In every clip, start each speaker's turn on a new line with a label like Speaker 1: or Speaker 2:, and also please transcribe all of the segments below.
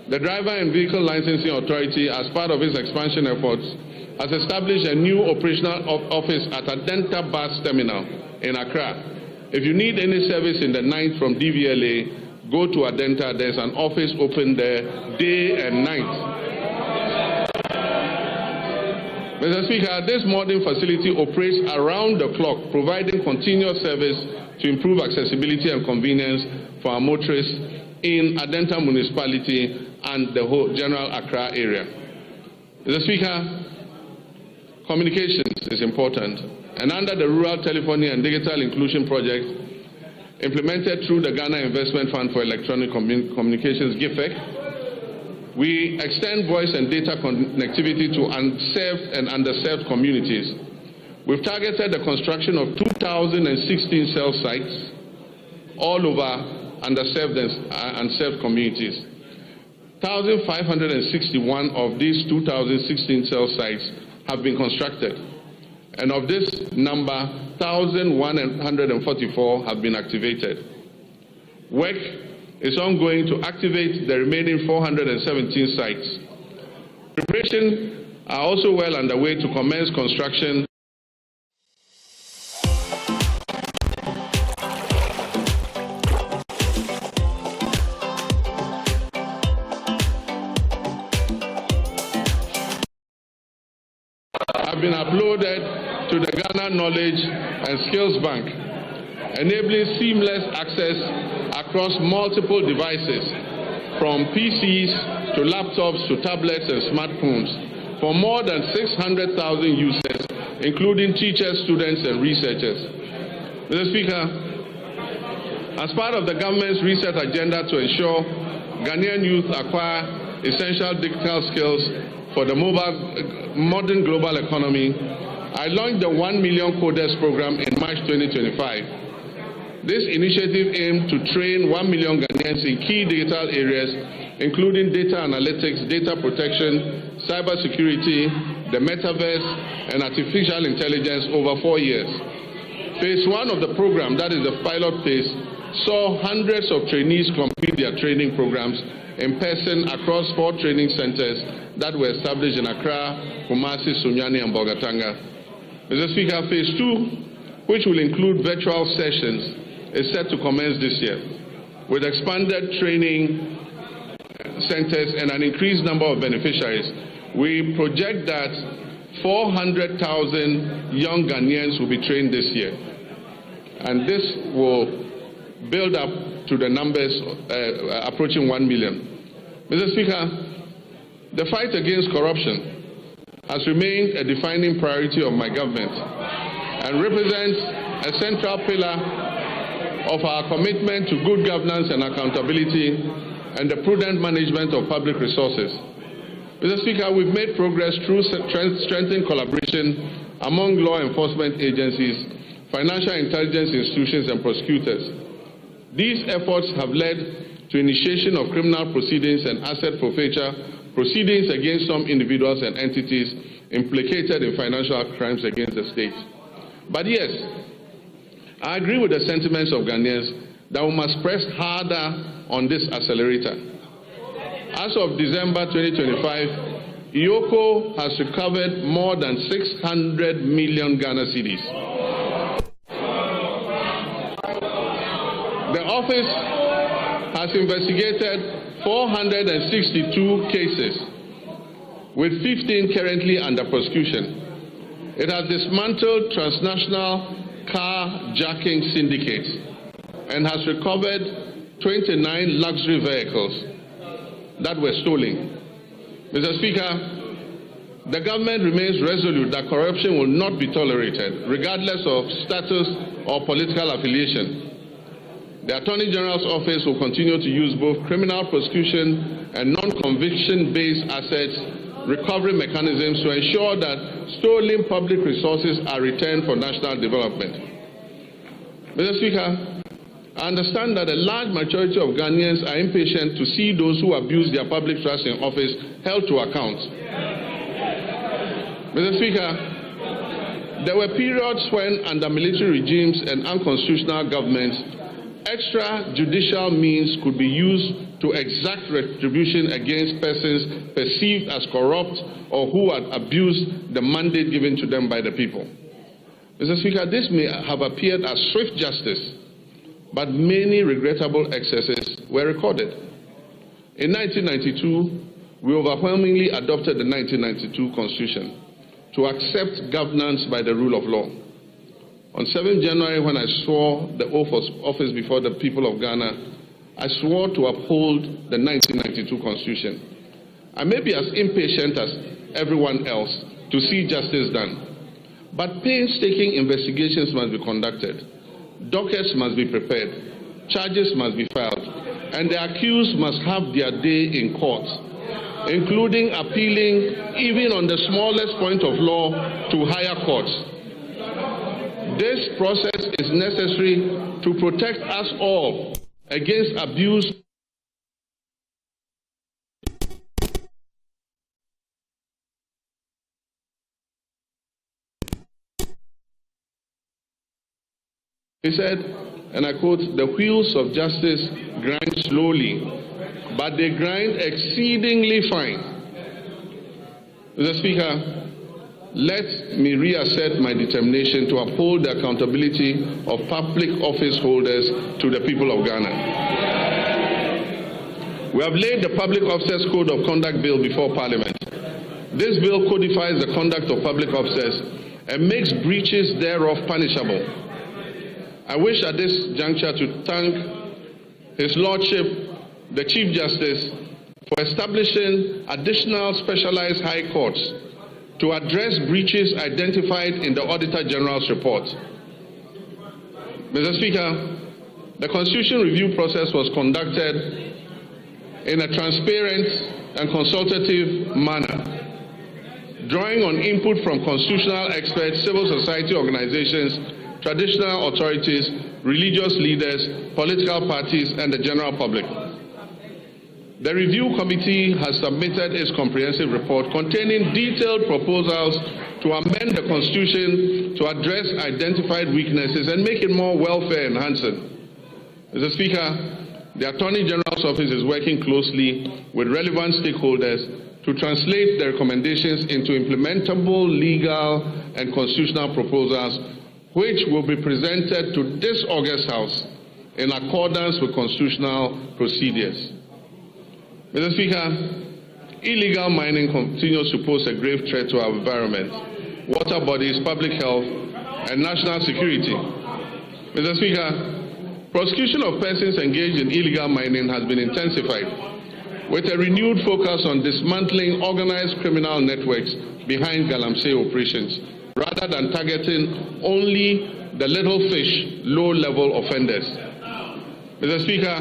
Speaker 1: The Driver and Vehicle Licensing Authority, as part of its expansion efforts, has established a new operational office at Adenta Bus Terminal in Accra. If you need any service in the night from DVLA, go to Adenta. There's an office open there day and night. Mr. Speaker, this modern facility operates around the clock, providing continuous service to improve accessibility and convenience for our motorists in Adenta municipality and the whole general Accra area. Mr. Speaker, communications is important, and under the Rural Telephony and Digital Inclusion Project, implemented through the Ghana Investment Fund for Electronic Communications, GIFEC, we extend voice and data connectivity to unserved and underserved communities. We've targeted the construction of 2,016 cell sites all over underserved and unserved communities. 1,561 of these 2,016 cell sites have been constructed, and of this number, 1,144 have been activated. Work is ongoing to activate the remaining 417 sites. Preparations are also well underway to commence construction have been uploaded to the Ghana Knowledge and Skills Bank, enabling seamless access across multiple devices, from PCs to laptops to tablets and smartphones, for more than 600,000 users, including teachers, students, and researchers. Mr. Speaker, as part of the government's research agenda to ensure Ghanaian youth acquire essential digital skills for the modern global economy, I launched the 1 Million Coders program in March 2025. This initiative aimed to train 1 million Ghanaians in key digital areas, including data analytics, data protection, cybersecurity, the metaverse, and artificial intelligence over 4 years. Phase 1 of the program, that is the pilot phase, saw hundreds of trainees complete their training programs in person across 4 training centers that were established in Accra, Kumasi, Sunyani, and Bolgatanga. Mr. Speaker, Phase 2, which will include virtual sessions, is set to commence this year, with expanded training centers and an increased number of beneficiaries. We project that 400,000 young Ghanaians will be trained this year, and this will build up to the numbers approaching 1 million. Mr. Speaker, the fight against corruption has remained a defining priority of my government and represents a central pillar of our commitment to good governance and accountability and the prudent management of public resources. Mr. Speaker, we've made progress through strengthened collaboration among law enforcement agencies, financial intelligence institutions, and prosecutors. These efforts have led to initiation of criminal proceedings and asset forfeiture proceedings against some individuals and entities implicated in financial crimes against the state. But yes, I agree with the sentiments of Ghanaians that we must press harder on this accelerator. As of December 2025, EOCO has recovered more than 600 million Ghana cedis. The office has investigated 462 cases, with 15 currently under prosecution. It has dismantled transnational carjacking syndicates and has recovered 29 luxury vehicles that were stolen. Mr. Speaker, the government remains resolute that corruption will not be tolerated, regardless of status or political affiliation. The Attorney General's office will continue to use both criminal prosecution and non-conviction-based assets recovery mechanisms to ensure that stolen public resources are returned for national development. Mr. Speaker, I understand that a large majority of Ghanaians are impatient to see those who abuse their public trust in office held to account. Mr. Speaker, there were periods when, under military regimes and unconstitutional governments, extrajudicial means could be used to to exact retribution against persons perceived as corrupt or who had abused the mandate given to them by the people. Mr. Speaker, this may have appeared as swift justice, but many regrettable excesses were recorded. In 1992, we overwhelmingly adopted the 1992 Constitution to accept governance by the rule of law. On 7 January, when I swore the oath of office before the people of Ghana, I swore to uphold the 1992 Constitution. I may be as impatient as everyone else to see justice done, but painstaking investigations must be conducted, dockets must be prepared, charges must be filed, and the accused must have their day in court, including appealing, even on the smallest point of law, to higher courts. This process is necessary to protect us all against abuse He said, and I quote, "The wheels of justice grind slowly, but they grind exceedingly fine." Mr. Speaker, let me reassert my determination to uphold the accountability of public office holders to the people of Ghana. We have laid the Public Officers Code of Conduct Bill before Parliament. This bill codifies the conduct of public officers and makes breaches thereof punishable. I wish at this juncture to thank His Lordship, the Chief Justice, for establishing additional specialized high courts to address breaches identified in the Auditor General's report. Mr. Speaker, the Constitution review process was conducted in a transparent and consultative manner, drawing on input from constitutional experts, civil society organizations, traditional authorities, religious leaders, political parties, and the general public. The review committee has submitted its comprehensive report containing detailed proposals to amend the Constitution to address identified weaknesses and make it more welfare enhancing. Mr. Speaker, the Attorney General's office is working closely with relevant stakeholders to translate the recommendations into implementable legal and constitutional proposals, which will be presented to this August House in accordance with constitutional procedures. Mr. Speaker, illegal mining continues to pose a grave threat to our environment, water bodies, public health, and national security. Mr. Speaker, prosecution of persons engaged in illegal mining has been intensified, with a renewed focus on dismantling organized criminal networks behind galamsey operations, rather than targeting only the little fish, low-level offenders. Mr. Speaker,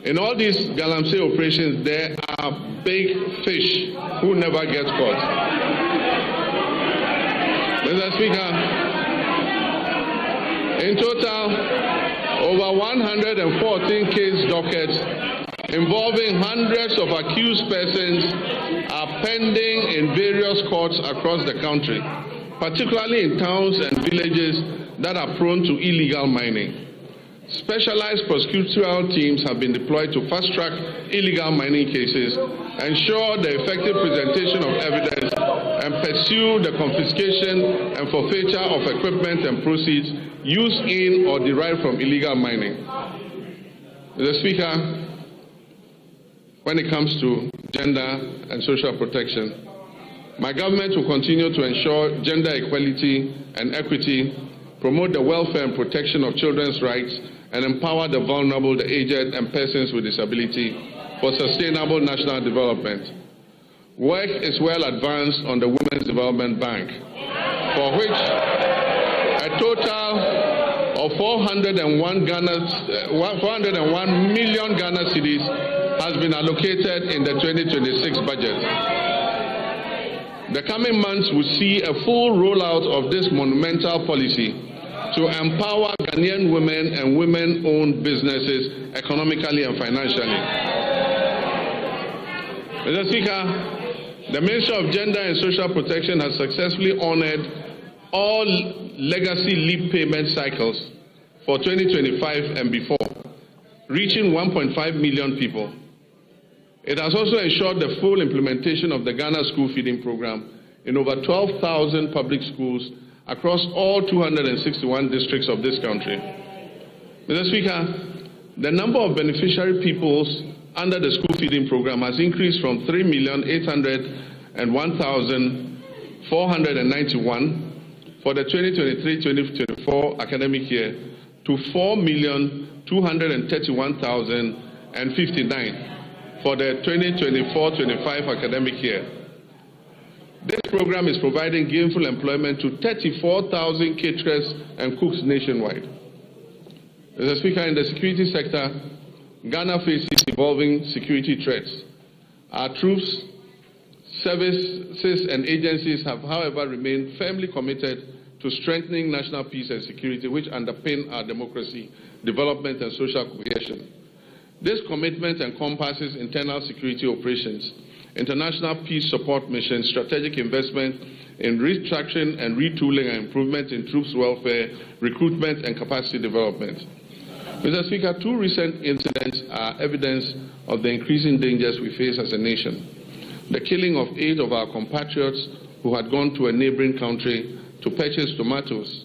Speaker 1: in all these galamsey operations, there are big fish who never get caught. Mr. Speaker, in total, over 114 case dockets involving hundreds of accused persons are pending in various courts across the country, particularly in towns and villages that are prone to illegal mining. Specialized prosecutorial teams have been deployed to fast-track illegal mining cases, ensure the effective presentation of evidence, and pursue the confiscation and forfeiture of equipment and proceeds used in or derived from illegal mining. Mr. Speaker, when it comes to gender and social protection, my government will continue to ensure gender equality and equity, promote the welfare and protection of children's rights, and empower the vulnerable, the aged, and persons with disability for sustainable national development. Work is well advanced on the Women's Development Bank, for which a total of 401 million Ghana cedis has been allocated in the 2026 budget. The coming months will see a full rollout of this monumental policy to empower Ghanaian women and women-owned businesses economically and financially. Mr. Speaker, the Ministry of Gender and Social Protection has successfully honored all legacy leave payment cycles for 2025 and before, reaching 1.5 million people. It has also ensured the full implementation of the Ghana School Feeding Program in over 12,000 public schools across all 261 districts of this country. Mr. Speaker, the number of beneficiary peoples under the school feeding program has increased from 3,801,491 for the 2023-2024 academic year to 4,231,059 for the 2024-25 academic year. This program is providing gainful employment to 34,000 caterers and cooks nationwide. Mr. Speaker, in the security sector, Ghana faces evolving security threats. Our troops, services and agencies have, however, remained firmly committed to strengthening national peace and security, which underpin our democracy, development and social cohesion. This commitment encompasses internal security operations, international peace support missions, strategic investment in restructuring and retooling and improvement in troops' welfare, recruitment and capacity development. Mr. Speaker, two recent incidents are evidence of the increasing dangers we face as a nation. The killing of 8 of our compatriots who had gone to a neighboring country to purchase tomatoes,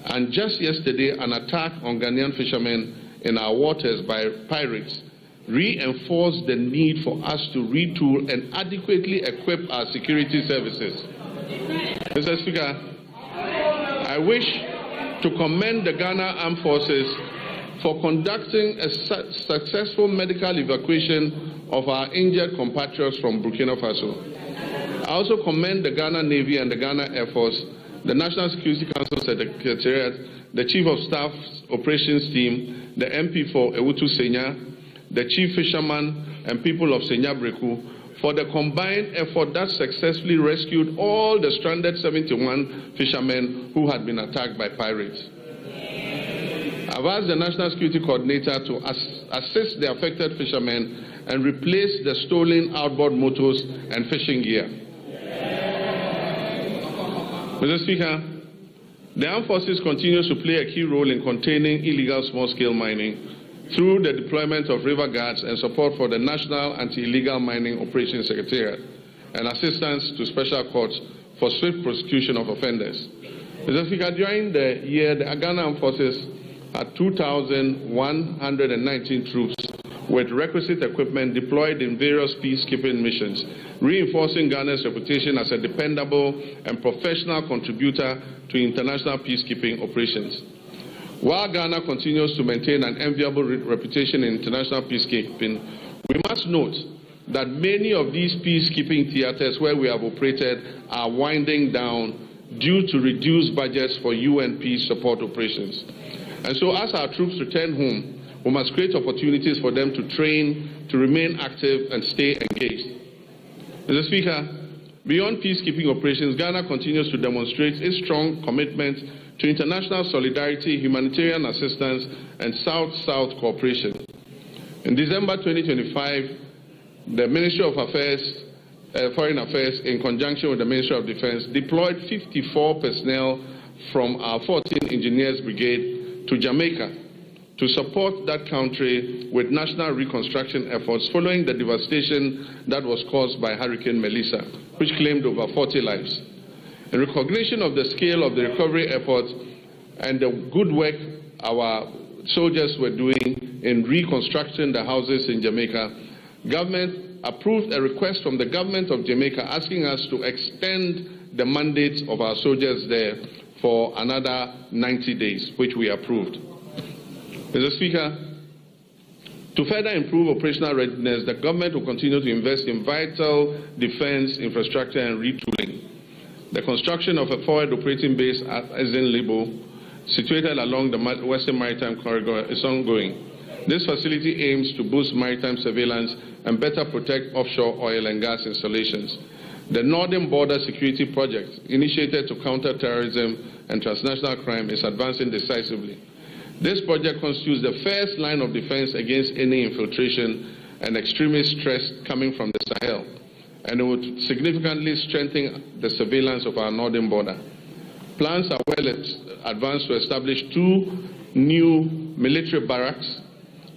Speaker 1: and just yesterday an attack on Ghanaian fishermen in our waters by pirates reinforced the need for us to retool and adequately equip our security services. Mr. Speaker, I wish to commend the Ghana Armed Forces for conducting a successful medical evacuation of our injured compatriots from Burkina Faso. I also commend the Ghana Navy and the Ghana Air Force, the National Security Council Secretariat, the Chief of Staff's Operations Team, the MP for Ewutu Senya, the Chief Fisherman and people of Senya Breku for the combined effort that successfully rescued all the stranded 71 fishermen who had been attacked by pirates. I've asked the National Security Coordinator to assist the affected fishermen and replace the stolen outboard motors and fishing gear. Mr. Speaker, the Armed Forces continues to play a key role in containing illegal small-scale mining through the deployment of river guards and support for the National Anti-Illegal Mining Operations Secretariat and assistance to special courts for swift prosecution of offenders. Mr. Speaker, during the year, the Ghana Armed Forces had 2,119 troops with requisite equipment deployed in various peacekeeping missions, reinforcing Ghana's reputation as a dependable and professional contributor to international peacekeeping operations. While Ghana continues to maintain an enviable reputation in international peacekeeping, we must note that many of these peacekeeping theaters where we have operated are winding down due to reduced budgets for UN peace support operations. And so as our troops return home, we must create opportunities for them to train, to remain active and stay engaged. Mr. Speaker, beyond peacekeeping operations, Ghana continues to demonstrate its strong commitment to international solidarity, humanitarian assistance, and South-South cooperation. In December 2025, the Ministry of Foreign Affairs, in conjunction with the Ministry of Defense, deployed 54 personnel from our 14 Engineers Brigade to Jamaica to support that country with national reconstruction efforts following the devastation that was caused by Hurricane Melissa, which claimed over 40 lives. In recognition of the scale of the recovery efforts and the good work our soldiers were doing in reconstructing the houses in Jamaica, government approved a request from the government of Jamaica asking us to extend the mandates of our soldiers there for another 90 days, which we approved. Mr. Speaker, to further improve operational readiness, the government will continue to invest in vital defense infrastructure and retooling. The construction of a forward operating base at Ezen-Libo, situated along the Western Maritime Corridor, is ongoing. This facility aims to boost maritime surveillance and better protect offshore oil and gas installations. The Northern Border Security Project, initiated to counter terrorism and transnational crime, is advancing decisively. This project constitutes the first line of defense against any infiltration and extremist threats coming from the Sahel, and it would significantly strengthen the surveillance of our northern border. Plans are well advanced to establish 2 new military barracks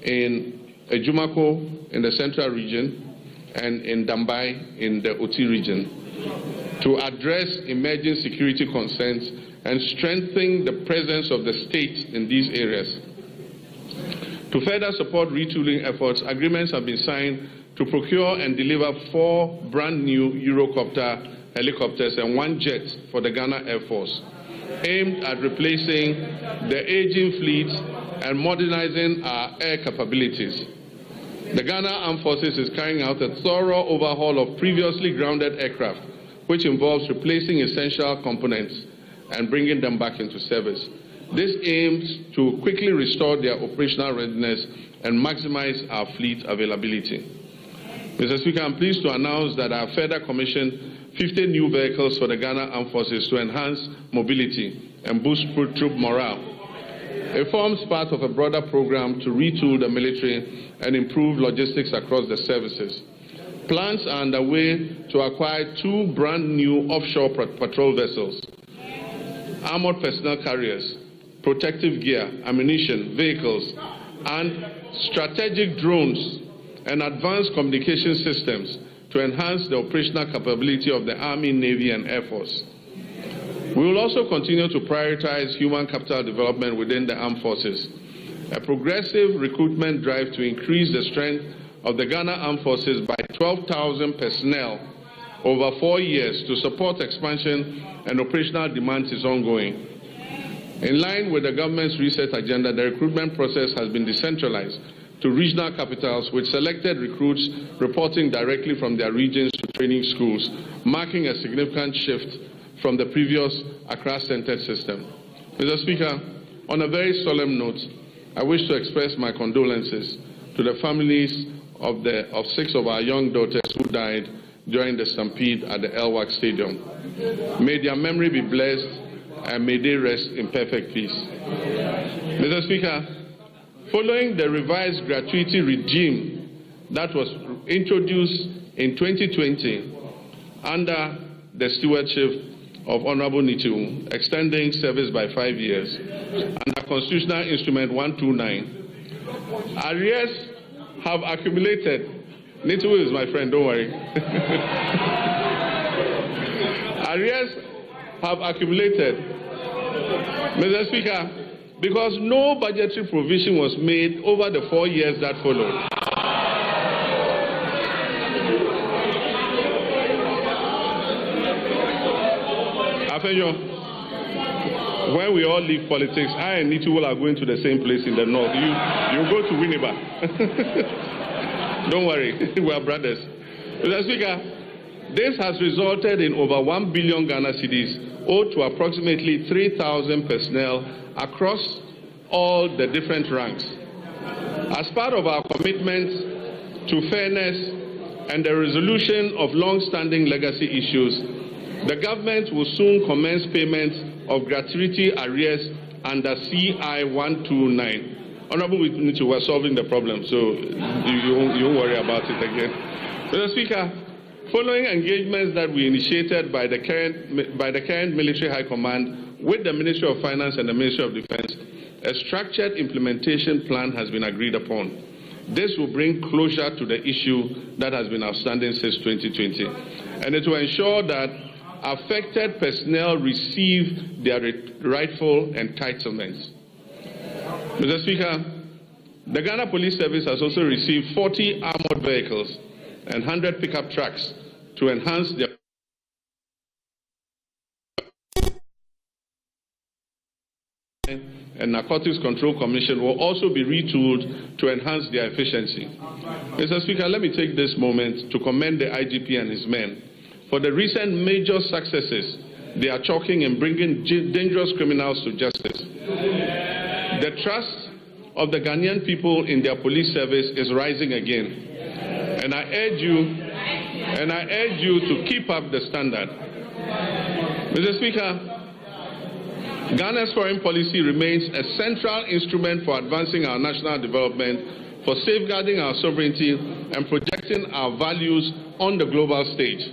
Speaker 1: in Ejumako in the central region and in Dambai in the Oti region to address emerging security concerns and strengthen the presence of the state in these areas. To further support retooling efforts, agreements have been signed to procure and deliver 4 brand new Eurocopter helicopters and 1 jet for the Ghana Air Force, aimed at replacing the aging fleet and modernizing our air capabilities. The Ghana Armed Forces is carrying out a thorough overhaul of previously grounded aircraft, which involves replacing essential components and bringing them back into service. This aims to quickly restore their operational readiness and maximize our fleet availability. Mr. Speaker, I'm pleased to announce that I have further commissioned 50 new vehicles for the Ghana Armed Forces to enhance mobility and boost troop morale. It forms part of a broader program to retool the military and improve logistics across the services. Plans are underway to acquire 2 brand new offshore patrol vessels, armored personnel carriers, protective gear, ammunition, vehicles, and strategic drones and advanced communication systems to enhance the operational capability of the Army, Navy, and Air Force. We will also continue to prioritize human capital development within the armed forces. A progressive recruitment drive to increase the strength of the Ghana Armed Forces by 12,000 personnel over 4 years to support expansion and operational demands is ongoing. In line with the government's reset agenda, the recruitment process has been decentralized to regional capitals, with selected recruits reporting directly from their regions to training schools, marking a significant shift from the previous Accra-centered system. Mr. Speaker, on a very solemn note, I wish to express my condolences to the families of 6 of our young daughters who died during the stampede at the Elwak Stadium. May their memory be blessed and may they rest in perfect peace. Mr. Speaker, following the revised gratuity regime that was introduced in 2020 under the stewardship of Honorable Nichiu, extending service by 5 years, under Constitutional Instrument 129, arrears have accumulated. Nichiu is my friend, don't worry. Arrears have accumulated, Mr. Speaker, because no budgetary provision was made over the 4 years that followed. When we all leave politics, I and Nichiu are going to the same place in the north. You go to Winneba. Don't worry, we are brothers. Mr. Speaker, this has resulted in over 1 billion Ghana cedis owed to approximately 3,000 personnel across all the different ranks. As part of our commitment to fairness and the resolution of long-standing legacy issues, the government will soon commence payment of gratuity arrears under CI 129. Honorable Nichiu, we're solving the problem, so you won't worry about it again. Mr. Speaker, following engagements that we initiated by the current military high command with the Ministry of Finance and the Ministry of Defense, a structured implementation plan has been agreed upon. This will bring closure to the issue that has been outstanding since 2020, and it will ensure that affected personnel receive their rightful entitlements. Mr. Speaker, the Ghana Police Service has also received 40 armored vehicles and 100 pickup trucks to enhance their and Narcotics Control Commission will also be retooled to enhance their efficiency. Mr. Speaker, let me take this moment to commend the IGP and his men for the recent major successes they are chalking in bringing dangerous criminals to justice. The trust of the Ghanaian people in their police service is rising again, and I urge you to keep up the standard. Mr. Speaker, Ghana's foreign policy remains a central instrument for advancing our national development, for safeguarding our sovereignty, and projecting our values on the global stage.